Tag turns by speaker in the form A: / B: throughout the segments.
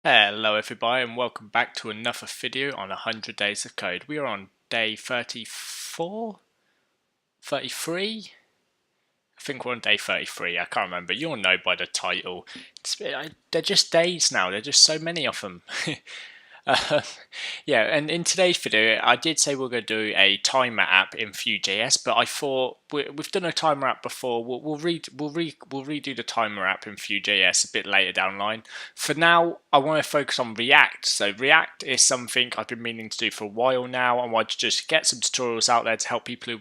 A: Hello everybody and welcome back to another video on 100 Days of Code. We are on day 34? 33? I think we're on day 33, I can't remember. You'll know by the title. They're just days now, there are just so many of them. Yeah, and in today's video, I did say we're going to do a timer app in Vue.js, but I thought we've done a timer app before. We'll redo the timer app in Vue.js a bit later down the line. For now, I want to focus on React. So React is something I've been meaning to do for a while now. I want to just get some tutorials out there to help people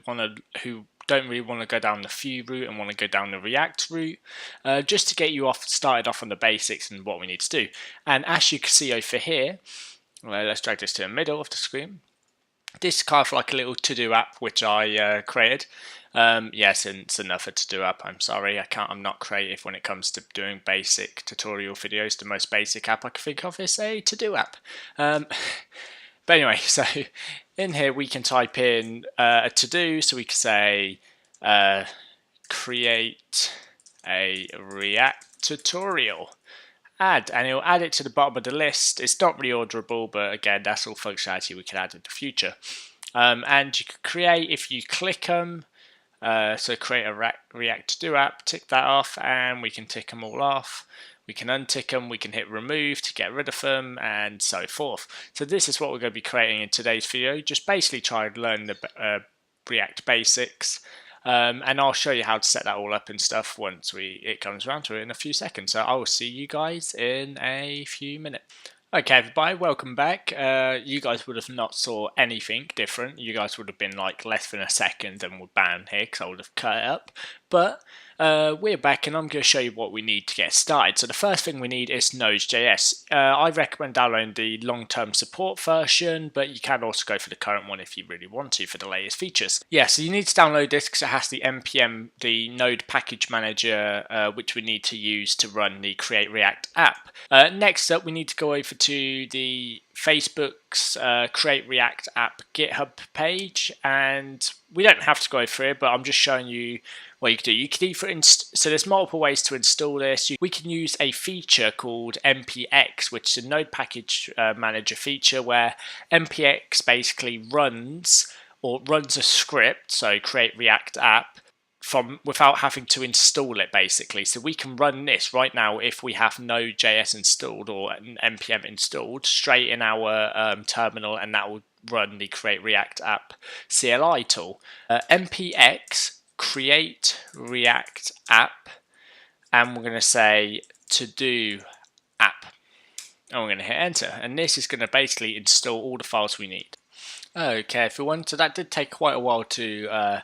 A: who don't really want to go down the Vue route and want to go down the React route, just to get you started off on the basics and what we need to do. And as you can see over here, let's drag this to the middle of the screen. This is kind of like a little to-do app which I created. Yes, it's another to-do app. I'm sorry, I'm not creative when it comes to doing basic tutorial videos. The most basic app I can think of is a to-do app. But anyway, so in here we can type in a to-do, so we can say create a React tutorial. Add, and it'll add it to the bottom of the list. It's not reorderable, but again, that's all functionality we can add in the future. And you can create, if you click them, so create a React to-do app, tick that off, and we can tick them all off. We can untick them, we can hit remove to get rid of them, and so forth. So this is what we're going to be creating in today's video. Just basically try and learn the React basics. And I'll show you how to set that all up and stuff once it comes around to it in a few seconds. So I will see you guys in a few minutes. Okay everybody, welcome back. You guys would have not saw anything different. You guys would have been like less than a second and we're banned here because I would have cut it up. But we're back and I'm going to show you what we need to get started. So the first thing we need is Node.js. I recommend downloading the long-term support version, but you can also go for the current one if you really want to for the latest features. Yeah, so you need to download this because it has the npm, the Node package manager, which we need to use to run the Create React app. Next up, we need to go over to the Facebook's Create React app GitHub page, and we don't have to go through it, but I'm just showing you what you can do. You can either so there's multiple ways to install this. We can use a feature called npx, which is a Node package manager feature where npx basically runs a script, so Create React app, without having to install it basically. So we can run this right now if we have Node.js installed or npm installed straight in our terminal, and that will run the Create React app CLI tool. npx create react app, and we're going to say to do app, and we're going to hit enter, and this is going to basically install all the files we need. Okay everyone, so that did take quite a while to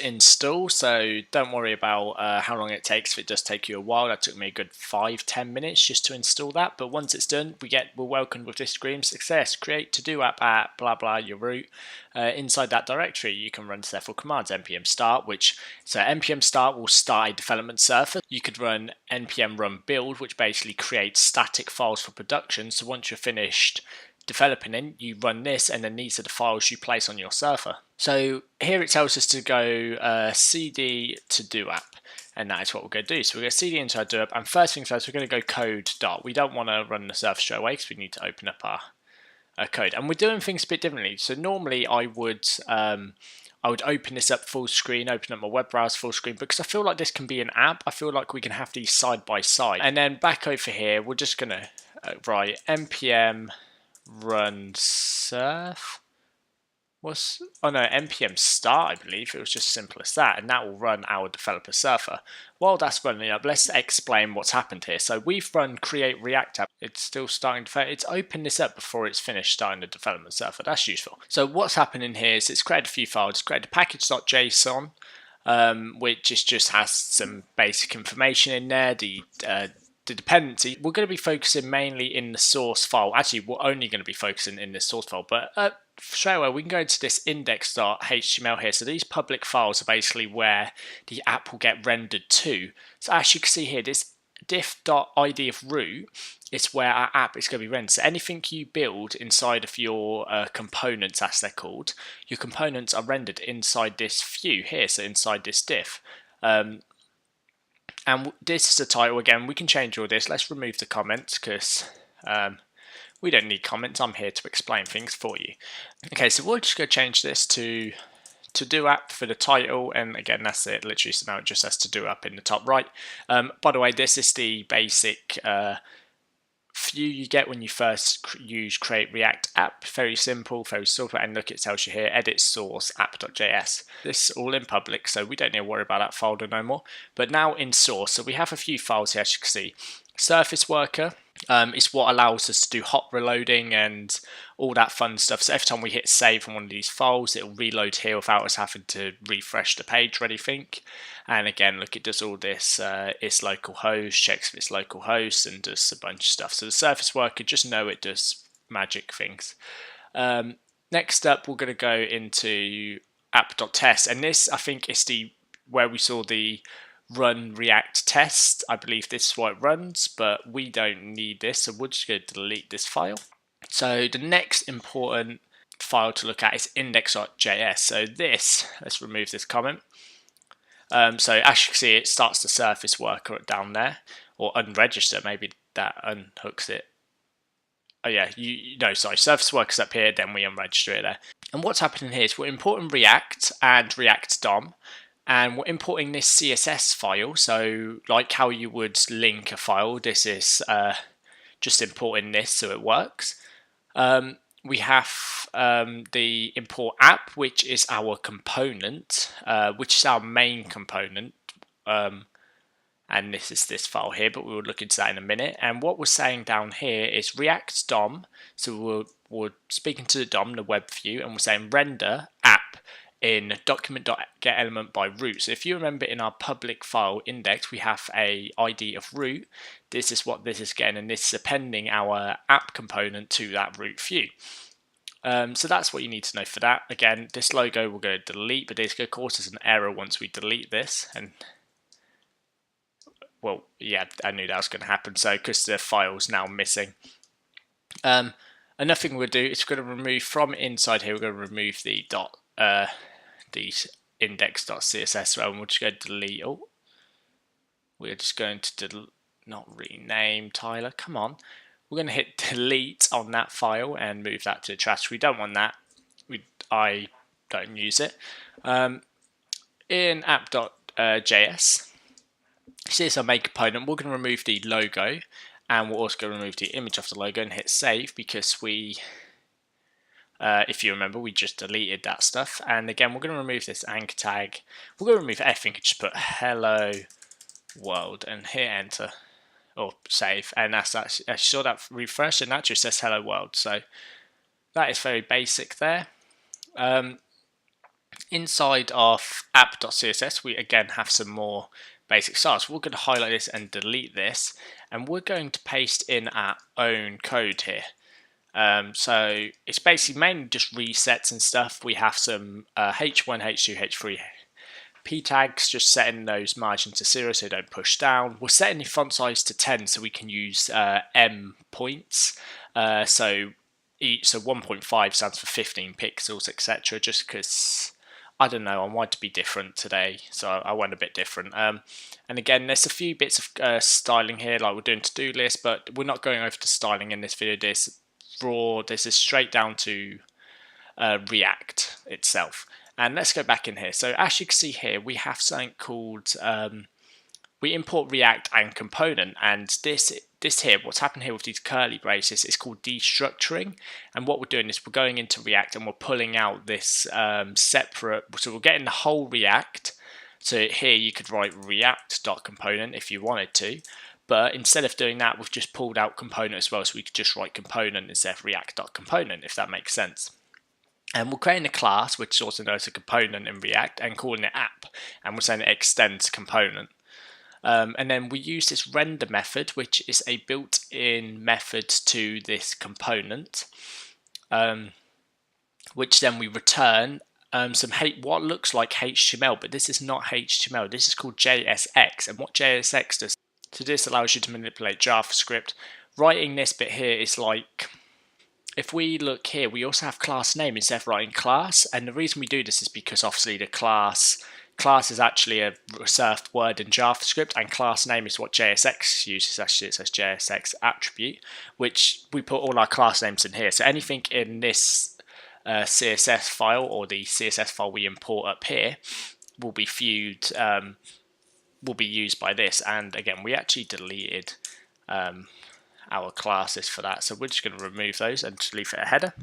A: install, so don't worry about how long it takes. If it does take you a while, that took me a good 5-10 minutes just to install that, but once it's done, we're welcomed with this screen: success, create to-do app at blah blah your root. Inside that directory you can run several commands. Npm start, npm start will start a development server. You could run npm run build, which basically creates static files for production, so once you're finished developing in, you run this, and then these are the files you place on your server. So here it tells us to go cd to do app, and that is what we're going to do. So we're going to cd into our do app, and first things first, we're going to go code dot. We don't want to run the server straight away because we need to open up our code, and we're doing things a bit differently. So normally I would open this up full screen, open up my web browser full screen, because I feel like this can be an app. I feel like we can have these side by side. And then back over here, we're just going to write npm run surf. npm start, I believe. It was just simple as that, and that will run our developer server. While that's running up, let's explain what's happened here. So we've run Create React app. It's still starting to, it's opened this up before it's finished starting the development server. That's useful. So what's happening here is it's created a few files. It's created a package.json, which just has some basic information in there. The dependency, we're going to be focusing mainly in the source file. Actually, we're only going to be focusing in the source file, but straight away we can go into this index.html here. So these public files are basically where the app will get rendered to. So as you can see here, this diff.id of root is where our app is going to be rendered. So anything you build inside of your components, as they're called, your components are rendered inside this view here, so inside this diff. And this is the title again. We can change all this. Let's remove the comments because We don't need comments. I'm here to explain things for you. Okay, so we're just going to change this to do app for the title, and again that's it literally, so now it just has to do up in the top right. By the way, this is the basic view you get when you first use create React app. Very simple, very simple, and look, it tells you here edit source app.js. This is all in public, so we don't need to worry about that folder no more. But now in source, so we have a few files here, as you can see. Surface worker is what allows us to do hot reloading and all that fun stuff. So every time we hit save on one of these files, it'll reload here without us having to refresh the page or anything. And again, look, it does all this. It's localhost, checks if it's localhost, and does a bunch of stuff. So the surface worker, just know it does magic things. Next up, we're going to go into app.test, and this I think is where we saw the run React test. I believe this is what it runs, but we don't need this, so we're just going to delete this file. So the next important file to look at is index.js. So this, let's remove this comment. So as you can see, it starts the surface worker down there, or unregister, maybe that unhooks it. Oh yeah, sorry, surface worker's up here, then we unregister it there. And what's happening here is we're importing React and React DOM, and we're importing this CSS file. So like how you would link a file, this is just importing this so it works. We have the import app, which is our component, which is our main component. And this is this file here, but we will look into that in a minute. And what we're saying down here is React DOM. So we're speaking to the DOM, the web view, and we're saying render app in document.getElement by root. So if you remember, in our public file index, we have a ID of root. This is what this is getting, and this is appending our app component to that root view. So that's what you need to know for that. Again, this logo we're going to delete, but it's going to cause us an error once we delete this. And well, yeah, I knew that was going to happen. So because the file's now missing. Another thing we'll do is we're going to remove from inside here. We're going to remove the index.css, and we're just going to delete. Oh, we're just going to not rename Tyler. Come on, we're going to hit delete on that file and move that to the trash. We don't want that. I don't use it. In app.js. See, it's our main component. We're going to remove the logo, and we're also going to remove the image of the logo and hit save, because we, if you remember, we just deleted that stuff. And again, we're going to remove this anchor tag. We're going to remove everything and just put hello world and hit enter or save. And that's actually, I saw that refresh, and that just says hello world. So that is very basic there. Inside of app.css, we again have some more basic styles. We're going to highlight this and delete this, and we're going to paste in our own code here. So it's basically mainly just resets and stuff. We have some H1, H2, H3 P tags, just setting those margins to 0 so they don't push down. We're setting the font size to 10 so we can use M points. So 1.5 stands for 15 pixels, etc. Just because, I don't know, I want to be different today, so I went a bit different. And again, there's a few bits of styling here, like we're doing to-do list, but we're not going over to styling in this video. This is straight down to React itself. And let's go back in here. So as you can see here, we have something called, we import React and component, and this here, what's happened here with these curly braces is called destructuring. And what we're doing is we're going into React and we're pulling out this separate, so we're getting the whole React. So here you could write react.component if you wanted to, but instead of doing that, we've just pulled out component as well, so we could just write component instead of react.component, if that makes sense. And we're creating a class, which is also known as a component in React, and calling it app, and we're saying it extends component. And then we use this render method, which is a built-in method to this component, which then we return what looks like HTML, but this is not HTML. This is called JSX, and what JSX does, so this allows you to manipulate JavaScript. Writing this bit here is like, if we look here, we also have class name instead of writing class, and the reason we do this is because obviously the class class is actually a reserved word in JavaScript, and class name is what JSX uses. Actually, it says JSX attribute, which we put all our class names in here. So anything in this CSS file, or the CSS file we import up here, will be viewed, will be used by this. And again, we actually deleted our classes for that, so we're just going to remove those and just leave it a header.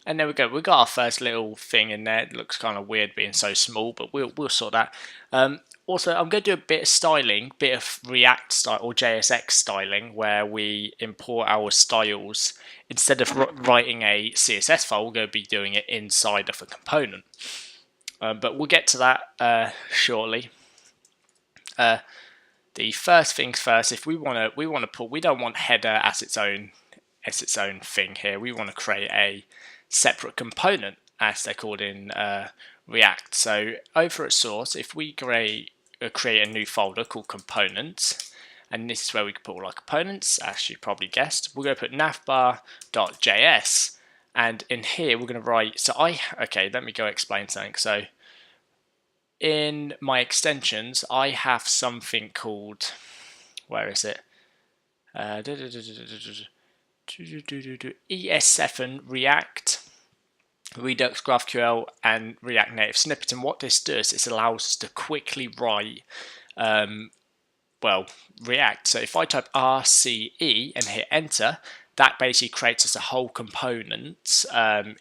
A: And there we go. We got our first little thing in there. It looks kind of weird being so small, but we'll sort that. Also, I'm going to do a bit of styling, bit of React style or JSX styling, where we import our styles instead of writing a CSS file. We're going to be doing it inside of a component. But we'll get to that shortly. The first things first. If we want to put, we don't want header as its own thing here. We want to create a separate component, as they're called in React. So over at source, if we create a new folder called components, and this is where we can put all our components, as you probably guessed, we're going to put navbar.js, and in here we're going to write, okay, let me go explain something. So in my extensions, I have something called, where is it? ES7 React, Redux GraphQL, and React Native Snippet. And what this does is allows us to quickly write, React. So if I type RCE and hit enter, that basically creates us a whole component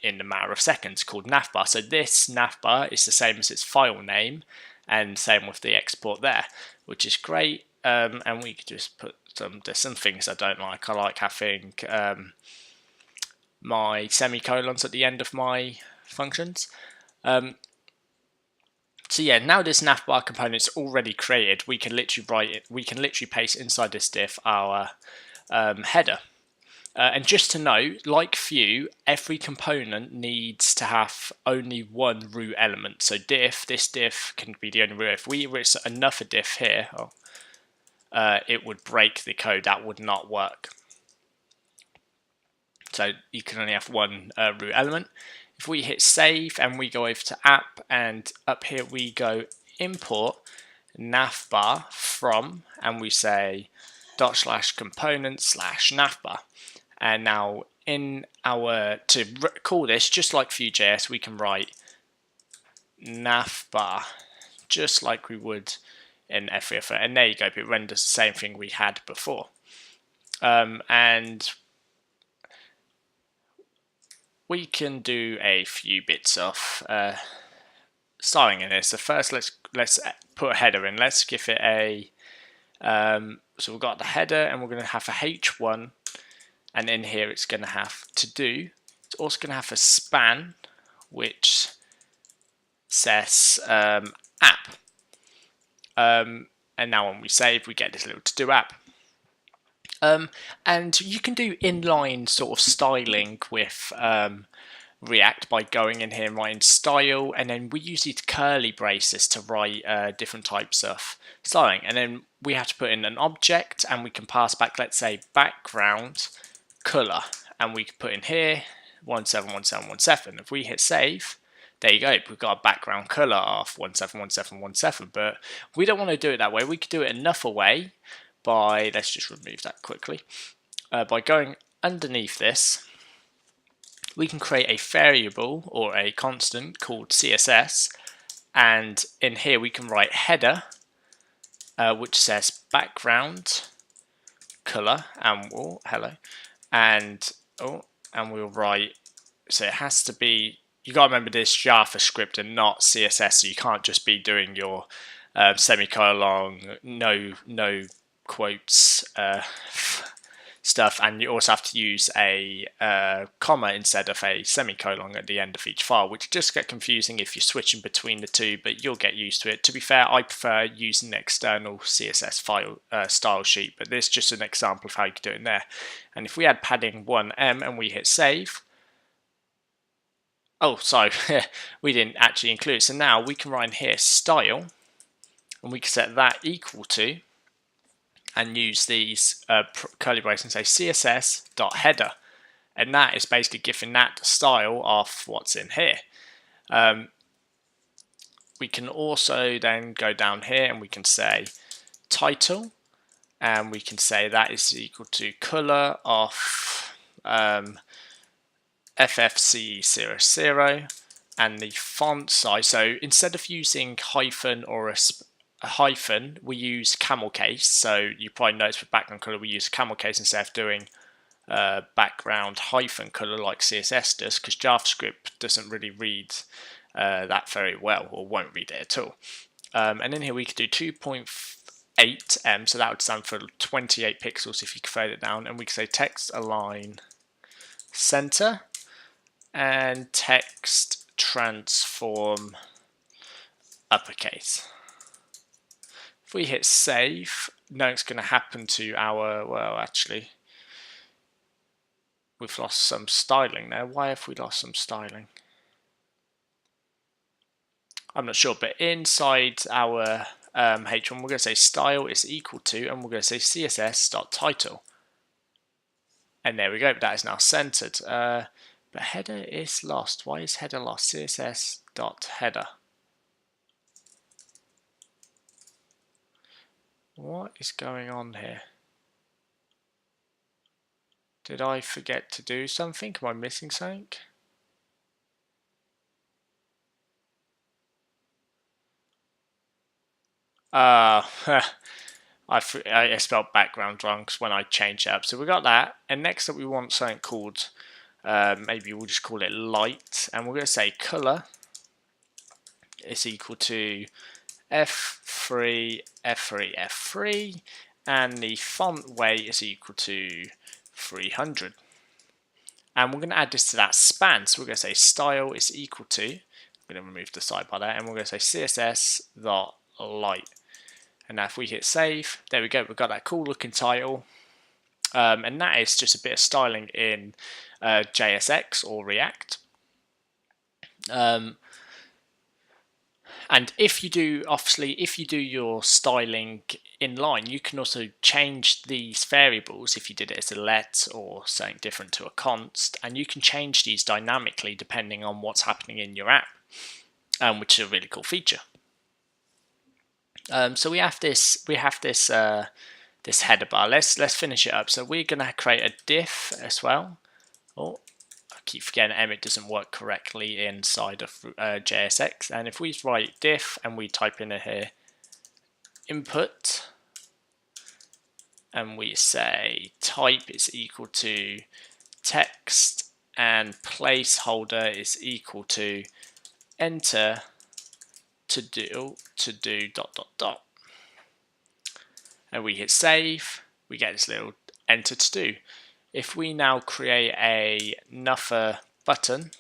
A: in a matter of seconds called navbar. So this navbar is the same as its file name, and same with the export there, which is great. And we could just put there's some things I don't like. I like having my semicolons at the end of my functions. So yeah, now this navbar component is already created, we can literally write it. We can literally paste inside this diff our header. And just to note, like Vue, every component needs to have only one root element. So this diff can be the only root. If we were another diff here, it would break the code. That would not work. So you can only have one root element. If we hit save and we go over to app, and up here we go import navbar from, and we say /component/navbar. And now in to call this, just like Vue.js, we can write navbar, just like we would in every other. And there you go, it renders the same thing we had before. And we can do a few bits of styling in this. So first, let's put a header in. Let's give it a so we've got the header, and we're going to have a h1, and in here it's going to have to do. It's also going to have a span, which says app. And now when we save, we get this little to do app. And you can do inline sort of styling with React by going in here and writing style, and then we use these curly braces to write different types of styling. And then we have to put in an object, and we can pass back, let's say, background color, and we can put in here 171717. If we hit save, there you go, we've got a background color of 171717. But we don't want to do it that way. We could do it another way by, let's just remove that quickly, by going underneath this. We can create a variable or a constant called CSS, and in here we can write header, which says background color, and hello, and we'll write. So it has to be. You got to remember this JavaScript and not CSS, so you can't just be doing your semicolon, no quotes stuff, and you also have to use a comma instead of a semicolon at the end of each file, which just get confusing if you're switching between the two, but you'll get used to it. To be fair, I prefer using the external CSS file style sheet, but this is just an example of how you can do it in there. And if we add padding 1em and we hit save, oh sorry, we didn't actually include it. So now we can write in here style, and we can set that equal to, and use these curly braces and say css.header, and that is basically giving that the style of what's in here. we can also then go down here and we can say title, and we can say that is equal to color of FFCE00, and the font size. So instead of using hyphen or a hyphen, we use camel case. So you probably notice for background color we use camel case instead of doing background hyphen color like CSS does, because JavaScript doesn't really read that very well, or won't read it at all. And in here we could do 2.8 so that would stand for 28 pixels if you fade it down, and we could say text align center and text transform uppercase. If we hit save, nothing's going to happen to our, well, actually we've lost some styling there. Why have we lost some styling? I'm not sure, but inside our H1 we're going to say style is equal to, and we're going to say css.title, and there we go. That is now centered. But header is lost. Why is header lost? css.header. What is going on here? Did I forget to do something? Am I missing something? I spelled background wrong when I changed it up. So we got that, and next up we want something called, maybe we'll just call it light, and we're going to say color is equal to F3, F3, F3, and the font weight is equal to 300. And we're going to add this to that span, so we're going to say style is equal to, I'm going to remove the sidebar there, and we're going to say css.light. And now if we hit save, there we go, we've got that cool looking title. And that is just a bit of styling in JSX or React. And if you do, obviously, if you do your styling inline, you can also change these variables if you did it as a let or something different to a const, and you can change these dynamically depending on what's happening in your app, which is a really cool feature. So we have this this header bar. Let's finish it up. So we're going to create a diff as well. Oh, I keep forgetting Emmet doesn't work correctly inside of JSX. And if we write diff and we type in here input, and we say type is equal to text and placeholder is equal to enter to do dot dot dot, and we hit save, we get this little enter to do. If we now create another button,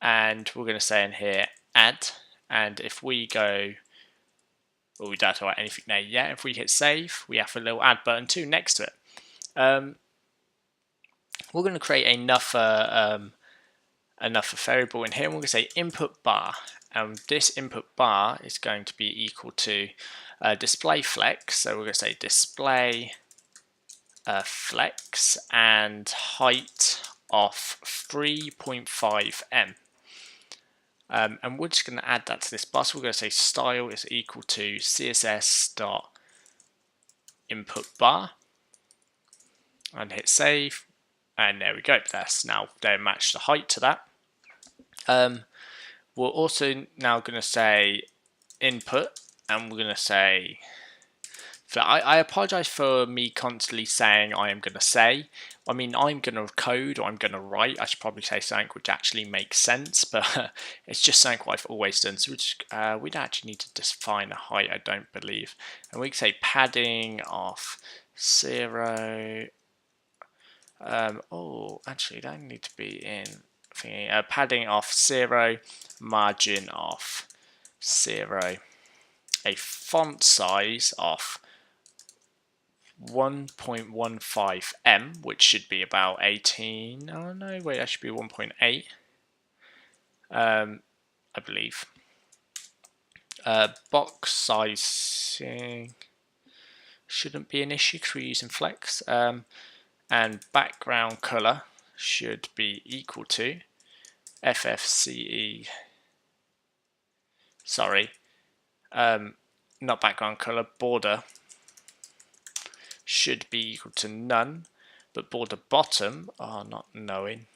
A: and we're going to say in here add, and if we go, well, we don't have to write anything there yet. If we hit save, we have a little add button too next to it. We're going to create another variable in here, and we're going to say input bar, and this input bar is going to be equal to display flex. So we're going to say display flex and height of 3.5 m. And we're just going to add that to this bar. So we're going to say style is equal to css dot input bar, and hit save, and there we go. That's now they match the height to that. We're also now going to say input, and we're going to say, I apologize for me constantly saying I am going to say. I mean, I'm going to code or I'm going to write. I should probably say something which actually makes sense, but it's just something what I've always done. So we don't actually need to define a height, I don't believe. And we can say padding of 0. Oh, actually, that need to be in thingy. Padding of 0, margin of 0, a font size of 1.15 m, which should be about 18. Oh no, wait, that should be 1.8. I believe. Box sizing shouldn't be an issue because we're using flex. And background color should be equal to FFCE sorry, not background color, border should be equal to none, but border bottom are not knowing.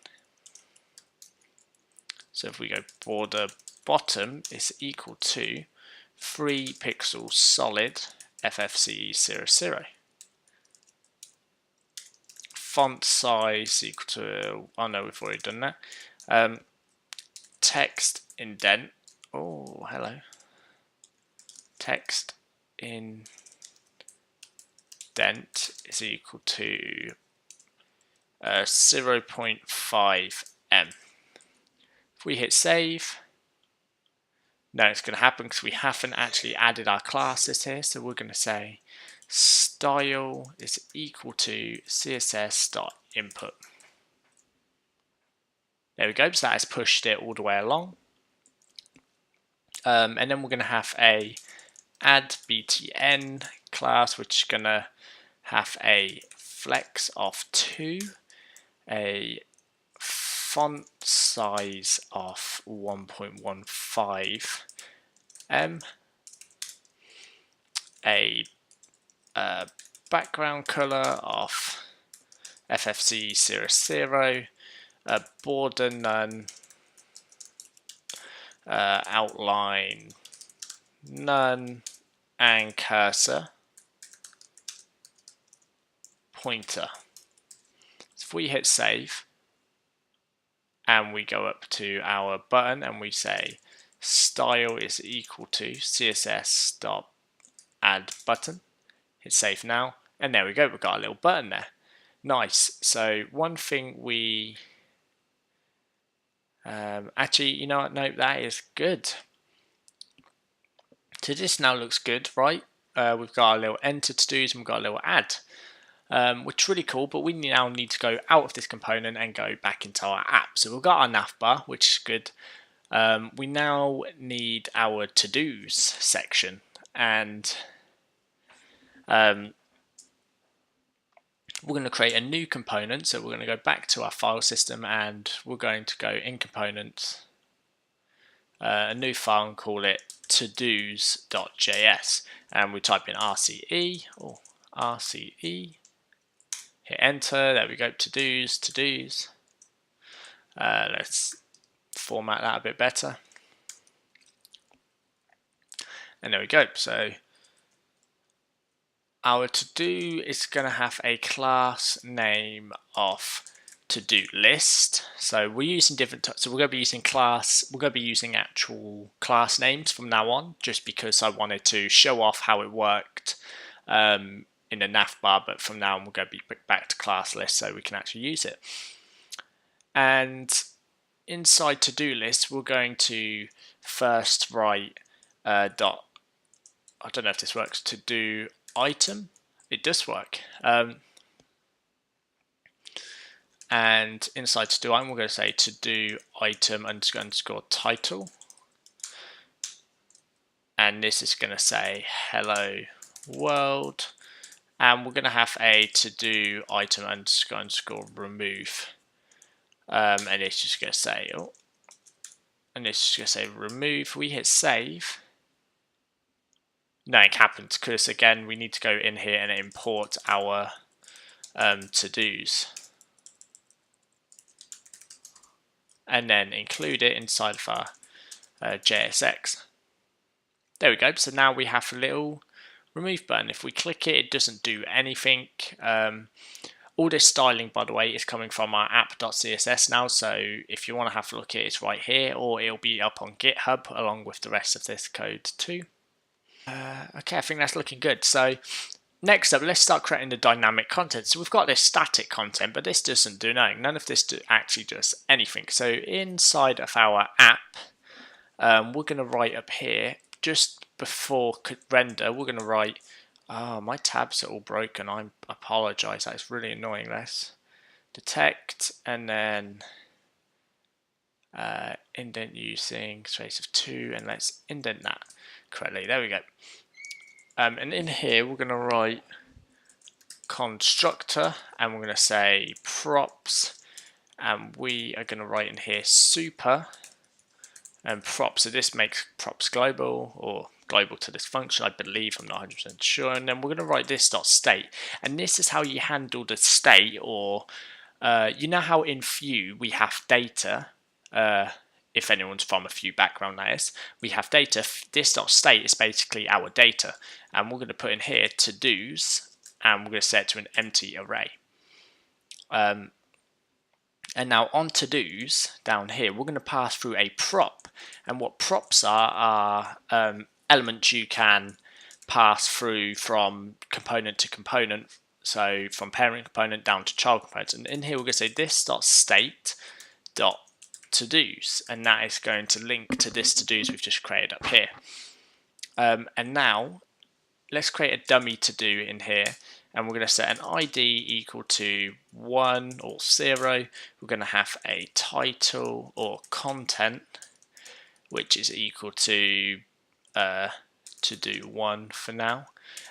A: So if we go border bottom is equal to 3 pixels solid FFCE00. Font size equal to, oh no, we've already done that. Text indent, oh hello. Text indent is equal to 0.5 em. If we hit save, no, it's going to happen because we haven't actually added our classes here. So we're going to say style is equal to css.input. There we go. So that has pushed it all the way along. And then we're going to have a add btn class, which is going to have a flex of 2, a font size of 1.15 em, a background color of FFC00, a border none, outline none, and cursor pointer. So if we hit save and we go up to our button and we say style is equal to css.add button, hit save now, and there we go, we've got a little button there. Nice. So one thing we actually, you know what, no, that is good. So this now looks good, right? We've got a little enter to dos and we've got a little add, which is really cool, but we now need to go out of this component and go back into our app. So we've got our navbar, which is good. We now need our to-dos section, and we're going to create a new component. So we're going to go back to our file system and we're going to go in components, a new file, and call it todos.js, and we type in RCE or RCE, hit enter, there we go, todos. Let's format that a bit better, and there we go. So our to-do is going to have a class name of to-do list. So we're using different so we're going to be using actual class names from now on, just because I wanted to show off how it worked in the navbar, but from now on we're going to be back to class list so we can actually use it. And inside to-do list we're going to first write I don't know if this works, to do item. It does work. And inside to do item, we're going to say to do item underscore title. And this is going to say hello world. And we're going to have a to do item underscore remove. And it's just going to say, and it's just going to say remove. We hit save. Nothing happens because again we need to go in here and import our to-dos and then include it inside of our JSX. There we go. So now we have a little remove button. If we click it, it doesn't do anything. All this styling, by the way, is coming from our app.css now, so if you want to have a look at it, it's right here, or it'll be up on GitHub along with the rest of this code too. Okay, I think that's looking good. So next up, let's start creating the dynamic content. So we've got this static content, but this doesn't do nothing. None of this actually does anything. So inside of our app, we're going to write up here, just before render, we're going to write, oh, my tabs are all broken. I apologize. That's really annoying. Let's detect and then indent using space of 2, and let's indent that correctly. There we go. And in here we're going to write constructor, and we're going to say props, and we are going to write in here super and props. So this makes props global, or global to this function, I believe. I'm not 100% sure. And then we're going to write this dot state, and this is how you handle the state. Or you know how in Vue we have data. If anyone's from a Vue background, that is, we have data. This dot state is basically our data, and we're going to put in here to-dos, and we're going to set it to an empty array. And now on to-dos down here, we're going to pass through a prop. And what props are elements you can pass through from component to component. So from parent component down to child component. And in here, we're going to say this.state.todos. And that is going to link to this to-dos we've just created up here. And now, let's create a dummy to-do in here. And we're going to set an ID equal to 1 or 0. We're going to have a title or content, which is equal to do 1 for now.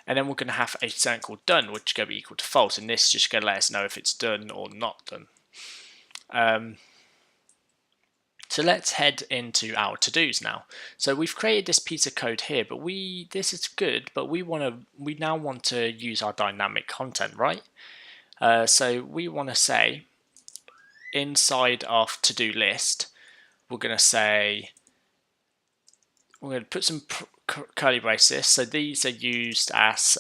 A: And then we're going to have a something called done, which is going to be equal to false. And this is just going to let us know if it's done or not done. So let's head into our to-dos now. So we've created this piece of code here, but this is good, but we now want to use our dynamic content, right? So we want to say inside of to-do list, we're going to put some curly braces. So these are used as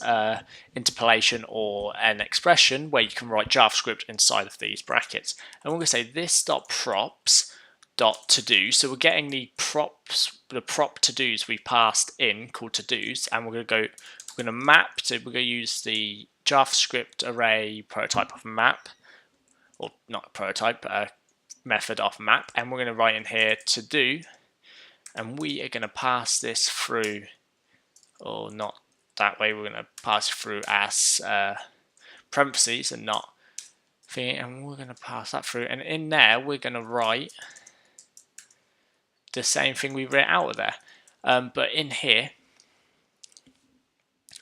A: interpolation or an expression where you can write JavaScript inside of these brackets. And we're going to say this.props dot to do. So we're getting the prop to dos we passed in called to dos, and we're going to map. So we're going to use the JavaScript array prototype of map, or not prototype, method of map, and we're going to write in here to do, and we are going to pass this through, or not that way. We're going to pass through as parentheses and not thing, and we're going to pass that through, and in there we're going to write the same thing we wrote out of there, but in here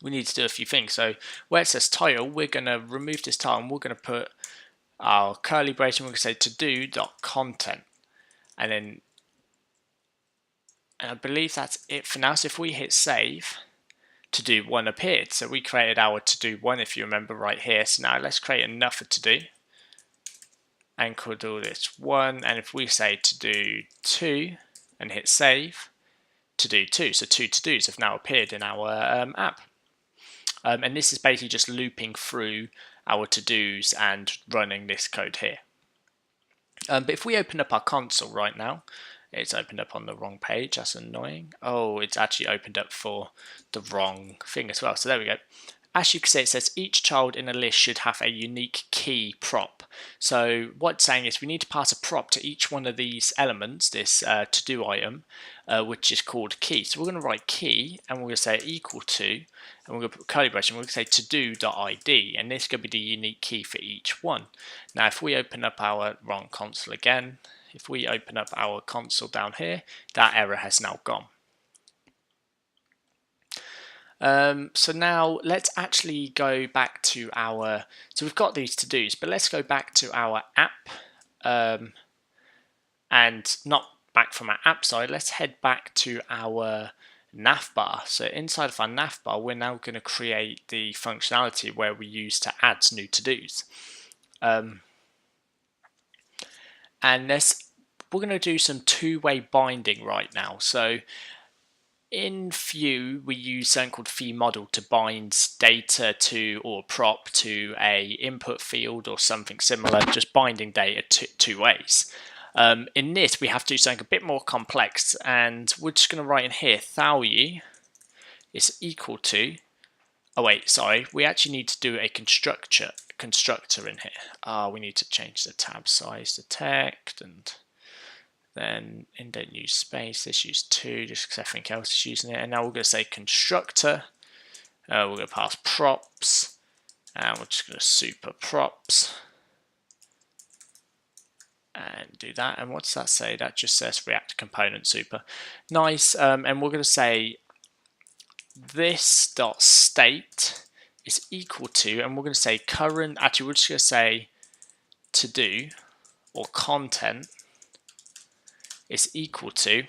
A: we need to do a few things. So where it says title, we're going to remove this title, and we're going to put our curly brace, and we're going to say to do dot content, and I believe that's it for now. So if we hit save, to do 1 appeared. So we created our to do 1, if you remember right here. So now let's create another to do, and call this 1, and if we say to do 2 and hit save, to do 2. So 2 to-dos have now appeared in our app. And this is basically just looping through our to-dos and running this code here. But if we open up our console right now, it's opened up on the wrong page. That's annoying. Oh, it's actually opened up for the wrong thing as well. So there we go. As you can see, it says each child in a list should have a unique key prop. So what it's saying is we need to pass a prop to each one of these elements, this to-do item, which is called key. So we're going to write key, and we're going to say equal to, and we're going to put curly braces, and we're going to say to-do.id, and this is going to be the unique key for each one. Now if we open up our wrong console again, if we open up our console down here, that error has now gone. So now let's actually go back to our, so we've got these to-dos, but let's go back to our app, and not back from our app side, let's head back to our navbar. So inside of our navbar, we're now going to create the functionality where we use to add new to-dos. And we're going to do some two-way binding right now. So in Vue, we use something called Vue model to bind data to, or prop to, a input field or something similar, just binding data two ways. In this, we have to do something a bit more complex, and we're just going to write in here, value is equal to, oh wait, sorry, we actually need to do a constructor in here. We need to change the tab size to text, and then indent use space, this use 2, just because everything else is using it. And now we're going to say constructor, we're going to pass props, and we're just going to super props, and do that. And what does that say? That just says React component super. Nice. And we're going to say this.state is equal to, and we're going to say current, actually we're just going to say to do or content is equal to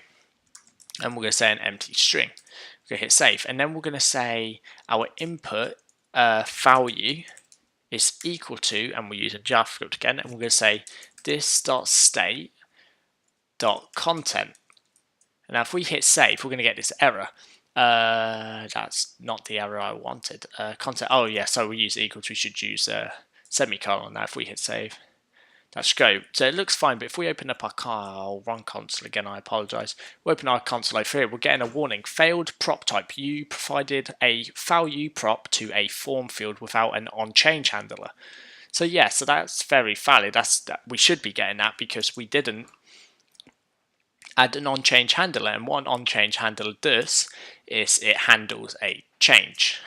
A: and we're going to say an empty string. We're going to hit save, and then we're going to say our input value is equal to, and we're using JavaScript again, and we're going to say this.state.content. And now if we hit save, we're going to get this error. That's not the error I wanted. Content. Oh yeah, so we use equals. We should use a semicolon now. If we hit save, that should go. So it looks fine. But if we open up our run console again, I apologize. We open our console over here. We're getting a warning: failed prop type. You provided a value prop to a form field without an onChange handler. So yeah, so that's very valid. We should be getting that because we didn't add an onChange handler, and what an onChange handler does is it handles a change.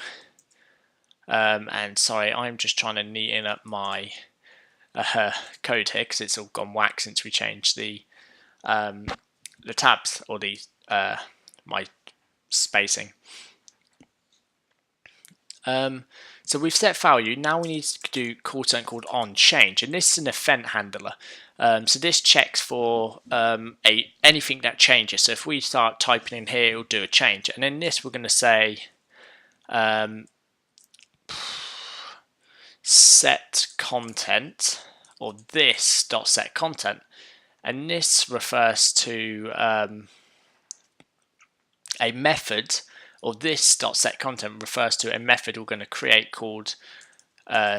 A: And sorry, I'm just trying to neaten up my code here because it's all gone whack since we changed the tabs or the my spacing. So we've set value. Now we need to do something called onChange, and this is an event handler. So this checks for anything that changes. So if we start typing in here, it'll do a change. And in this, we're going to say set content, or this.set content, and this refers to a method, or this.set content refers to a method we're going to create called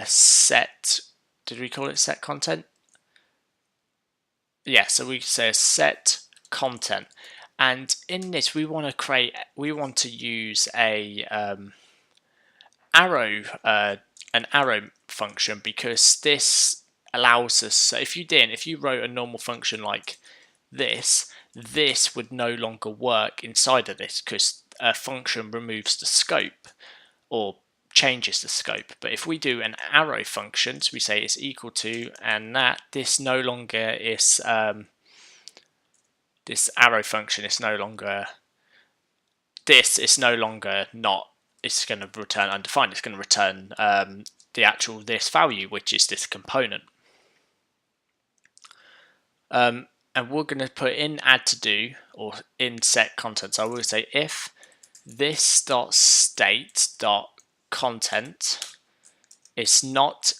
A: set. Did we call it set content? Yeah, so we say set content, and in this we want to use a arrow function, because this allows us. So if you wrote a normal function like this would no longer work inside of this because a function removes the scope or changes the scope. But if we do an arrow function, so we say it's equal to, and this no longer is this arrow function is no longer not. It's going to return undefined. It's going to return the actual this value, which is this component. And we're going to put in add to do or in set content. So I will say if this.state.content is not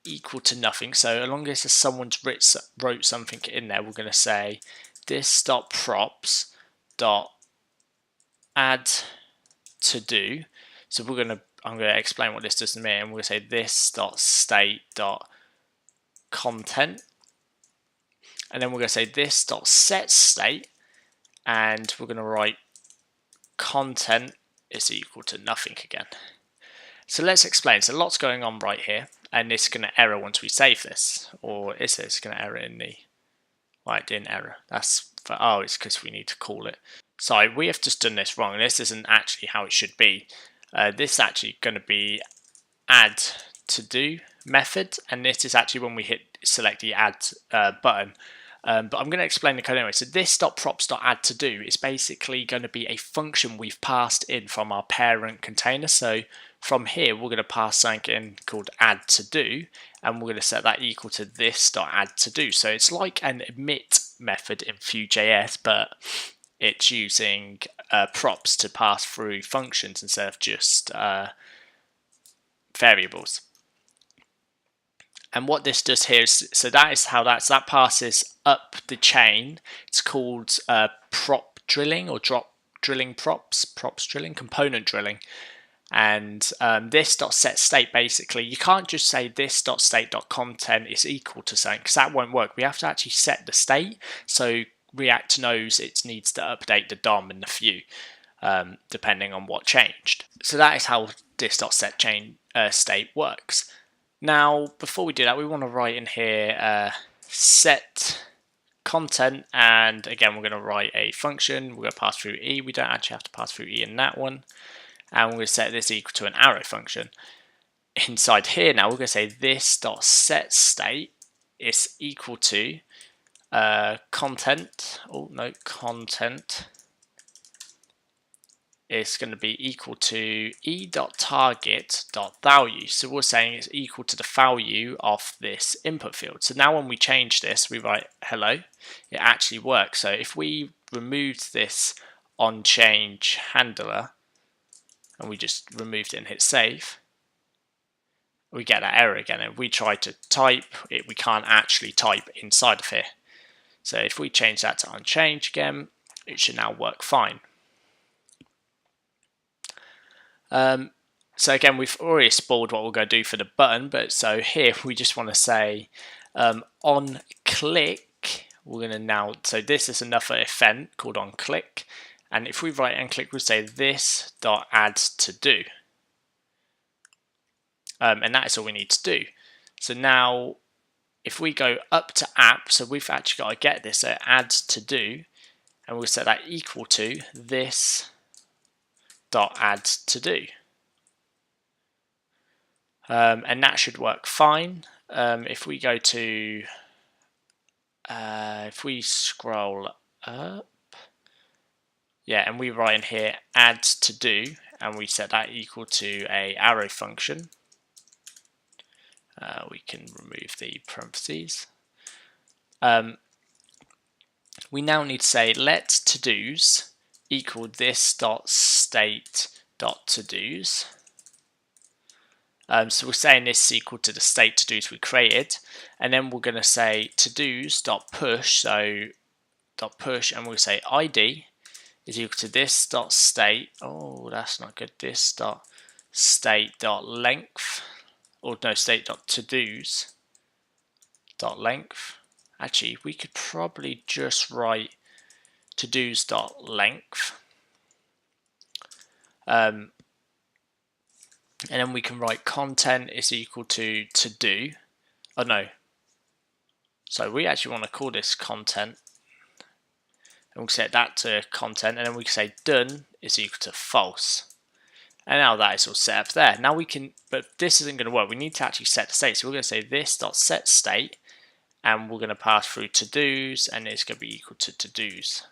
A: equal to nothing. So as long as someone's wrote something in there, we're going to say this.props.add to do. So I'm going to explain what this does in a minute, and we're going to say this.state.content, and then we're going to say this.setState, and we're going to write content is equal to nothing again. So let's explain. So lots going on right here, and it's going to error once we save this, or is it? It's going to error in the. Right, it didn't error. That's for, oh, it's because we need to call it. Sorry, we have just done this wrong. This isn't actually how it should be. This is actually going to be add to do method, and this is actually when we select the add button. But I'm going to explain the code anyway. So this.props.add to do is basically going to be a function we've passed in from our parent container. So from here, we're going to pass something in called add to do, and we're going to set that equal to this.add to do. So it's like an emit method in Vue.js, but it's using props to pass through functions instead of just variables. And what this does here is, so that is how that passes up the chain. It's called prop drilling or component drilling. And this.setState, basically, you can't just say this.state.content is equal to something, because that won't work. We have to actually set the state, so React knows it needs to update the DOM and the Vue, depending on what changed. So that is how this.setState works. Now, before we do that, we want to write in here set content, and again, we're going to write a function. We're going to pass through e. We don't actually have to pass through e in that one. And we're going to set this equal to an arrow function. Inside here now, we're going to say this.setState is equal to content. Oh no, content is going to be equal to e.target.value. So we're saying it's equal to the value of this input field. So now when we change this, we write hello, it actually works. So if we removed this onChange handler, and we just removed it and hit save, we get that error again. And if we try to type it, we can't actually type inside of here. So if we change that to onChange again, it should now work fine. So again, we've already spoiled what we're going to do for the button, but so here we just want to say on click, we're going to now, so this is another event called on click, and if we right and click, we'll say this dot add to do, and that is all we need to do. So now if we go up to app, so we've actually got to get this, so add to do, and we'll set that equal to this dot add to do. And that should work fine. If we go to, if we scroll up, yeah, and we write in here add to do, and we set that equal to a arrow function. We can remove the parentheses. We now need to say let to-dos equal this dot state dot to-dos. So we're saying this is equal to the state to-dos we created, and then we're going to say to-dos dot push, so dot push, and we'll say ID is equal to this dot state. Oh, that's not good. This dot state dot length, or no, state dot to-dos dot length. Actually, we could probably just write to-dos dot length. And then we can write content is equal to do. Oh no. So we actually want to call this content. And we'll set that to content. And then we can say done is equal to false. And now that is all set up there. Now we can, but this isn't going to work. We need to actually set the state. So we're going to say this dot set state. And we're going to pass through to-dos. And it's going to be equal to to-dos.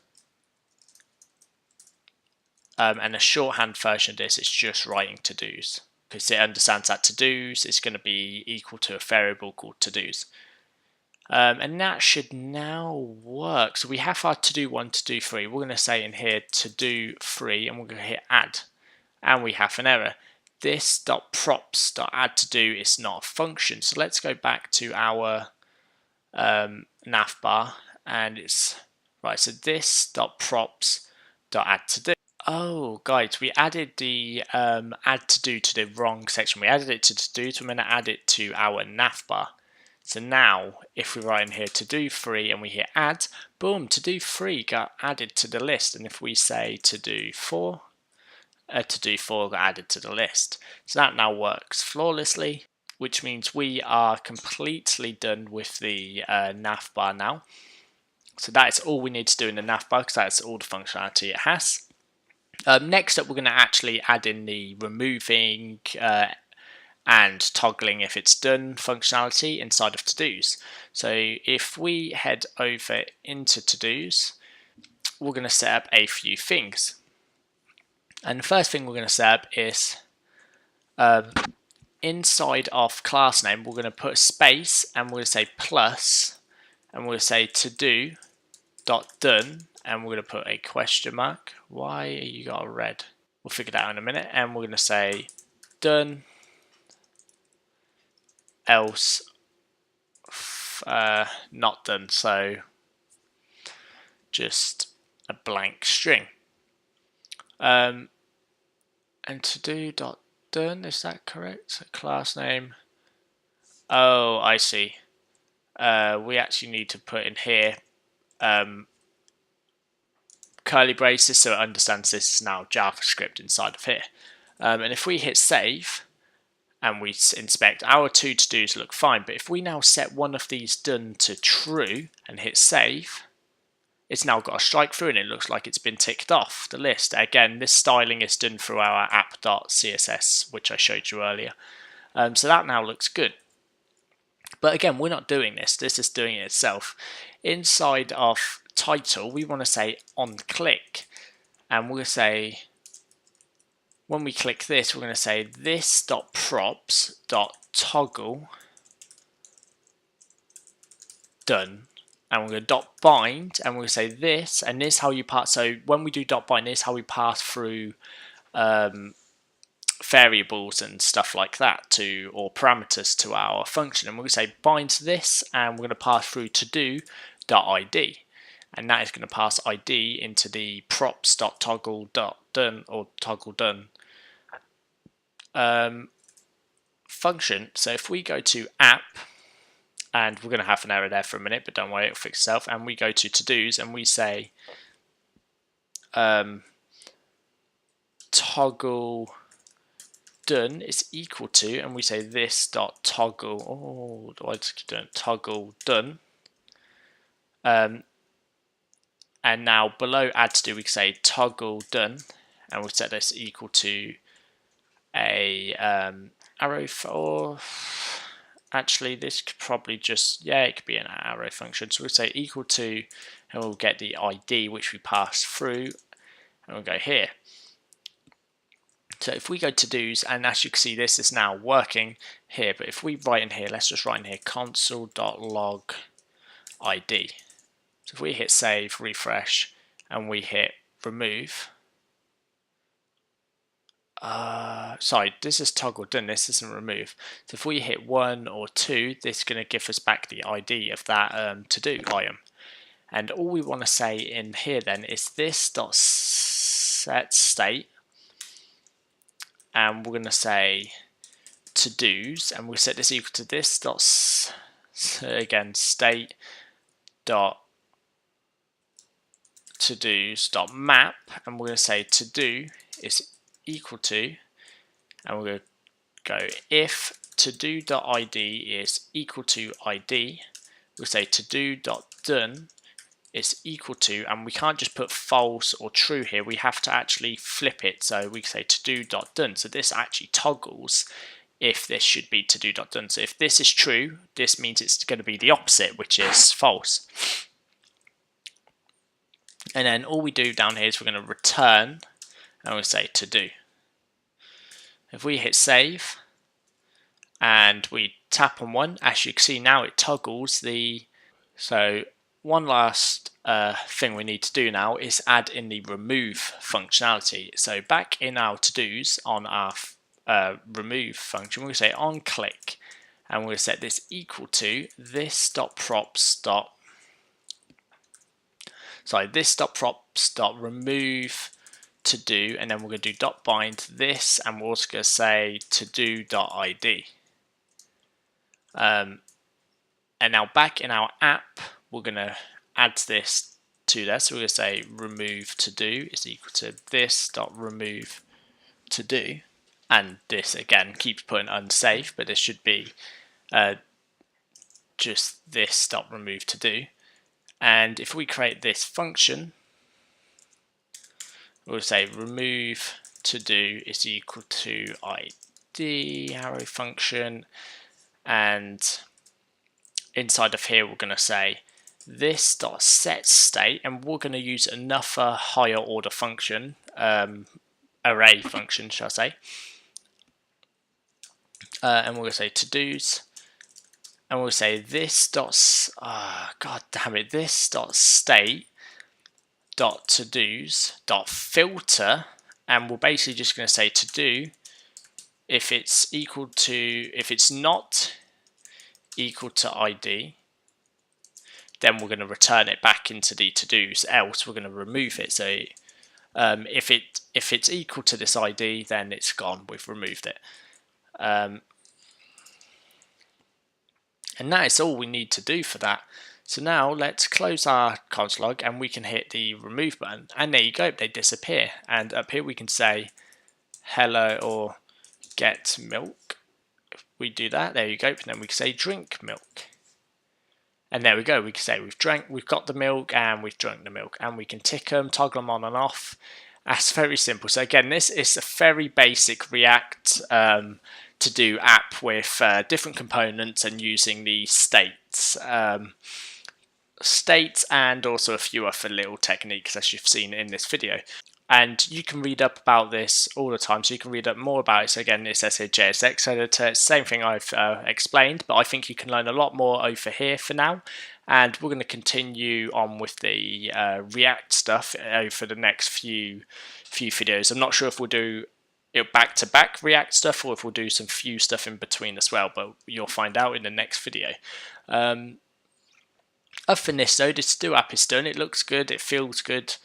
A: And the shorthand version of this is just writing to-dos, because it understands that to-dos is going to be equal to a variable called to-dos. And that should now work. So we have our to-do 1, to-do 3. We're going to say in here to-do 3, and we're going to hit add. And we have an error. This .props.add to-do is not a function. So let's go back to our navbar, and it's right. So this .props.add to-do. Oh, guys, we added the add to do to the wrong section. We added it to to-do, so I'm going to add it to our navbar. So now, if we write in here to do 3 and we hit add, boom, to do 3 got added to the list. And if we say to do 4 got added to the list. So that now works flawlessly, which means we are completely done with the navbar now. So that is all we need to do in the navbar, because that's all the functionality it has. Next up, we're going to actually add in the removing and toggling if it's done functionality inside of to-dos. So if we head over into to-dos, we're going to set up a few things. And the first thing we're going to set up is inside of class name, we're going to put a space, and we're going to say plus, and we're going to say to-do dot done, and we're going to put a question mark. Why you got a red? We'll figure that out in a minute. And we're going to say done, else not done. So just a blank string. And to do dot done, is that correct? So class name. Oh, I see. We actually need to put in here curly braces, so it understands this is now JavaScript inside of here. And if we hit save and we inspect, our two to-dos look fine. But if we now set one of these done to true and hit save, it's now got a strike through and it looks like it's been ticked off the list. Again, this styling is done through our app.css, which I showed you earlier. So that now looks good. But again, we're not doing this. This is doing it itself. Inside of title, we want to say on click, and we'll say when we click this, we're going to say this.props.toggle done, and we're going to dot bind, and we're going to say this, and this is how you pass. So when we do dot bind, this is how we pass through variables and stuff like that to, or parameters to our function. And we're going to say bind to this, and we're going to pass through todo.id, and that is going to pass id into the props.toggle.done or toggle done function. So if we go to app, and we're going to have an error there for a minute, but don't worry, it'll fix itself. And we go to to-dos, and we say toggle done is equal to, and we say this dot toggle. Oh, I just done toggle done. And now below add to do, we can say toggle done, and we'll set this equal to a arrow for. Actually, this could probably just, yeah, it could be an arrow function. So we'll say equal to, and we'll get the ID which we pass through, and we'll go here. So if we go to dos, and as you can see, this is now working here. But if we write in here, let's just write in here console.log ID. So if we hit save, refresh, and we hit remove. Sorry, this is toggle done, this isn't remove. So if we hit 1 or 2, this is going to give us back the ID of that to do item. And all we want to say in here then is this dot set state, and we're going to say to dos, and we'll set this equal to this dot again state dot to dos dot map, and we're going to say to do is equal to, and we're going to go if todo.id is equal to id, we'll say todo.done is equal to, and we can't just put false or true here, we have to actually flip it. So we say todo.done, so this actually toggles if this should be todo.done. So if this is true, this means it's going to be the opposite, which is false. And then all we do down here is we're going to return, and we'll say to do. If we hit save and we tap on one, as you can see now it toggles the. So one last thing we need to do now is add in the remove functionality. So back in our to-dos on our remove function, we're going to say on click, and we're going to set this equal to this.props.remove to do, and then we're going to do dot bind this, and we're also going to say to do.id. And now back in our app, we're going to add this to there. So we're going to say remove to do is equal to this.remove to do, and this again keeps putting unsafe, but this should be just this.remove to do. And if we create this function, we'll say remove to do is equal to id arrow function, and inside of here we're going to say this dot set state, and we're going to use another higher order function, array function shall I say, and we're going to say to dos, and we'll say this dot this dot state dot to dos dot filter, and we're basically just going to say to do if it's not equal to id, then we're going to return it back into the to dos, else we're going to remove it. So if it's equal to this id, then it's gone, we've removed it. And that is all we need to do for that. So now let's close our console log, and we can hit the remove button, and there you go, they disappear. And up here we can say hello or get milk. If we do that, there you go, and then we can say drink milk. And there we go, we can say we've got the milk and we've drunk the milk, and we can tick them, toggle them on and off. That's very simple. So again, this is a very basic React to do app with different components and using the states and also a few other little techniques as you've seen in this video. And you can read up about this all the time, so you can read up more about it. So again, it says here JSX editor, same thing I've explained, but I think you can learn a lot more over here for now. And we're going to continue on with the React stuff over the next few videos. I'm not sure if we'll do it back-to-back React stuff or if we'll do some few stuff in between as well, but you'll find out in the next video. Other than this though, this Stu app is done. It looks good, it feels good,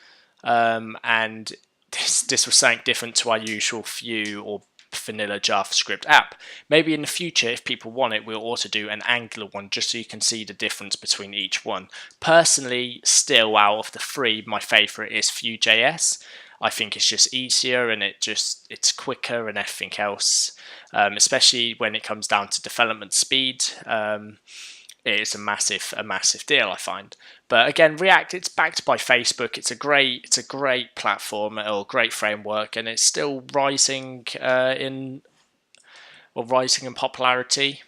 A: and this was something different to our usual Vue or vanilla JavaScript app. Maybe in the future, if people want it, we'll also do an Angular one just so you can see the difference between each one. Personally, still out of the three, my favorite is Vue.js. I think it's just easier and it's quicker and everything else, especially when it comes down to development speed. It is a massive deal, I find. But again, React, it's backed by Facebook. It's a great platform or great framework, and it's still rising in popularity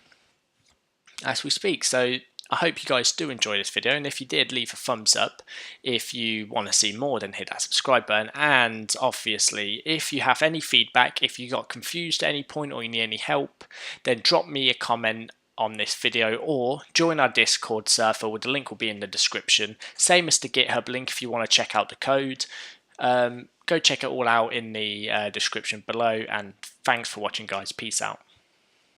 A: as we speak. So I hope you guys do enjoy this video, and if you did, leave a thumbs up. If you want to see more, then hit that subscribe button. And obviously, if you have any feedback, if you got confused at any point or you need any help, then drop me a comment on this video or join our Discord server, where the link will be in the description. Same as the GitHub link if you want to check out the code. Go check it all out in the description below, and thanks for watching, guys. Peace out.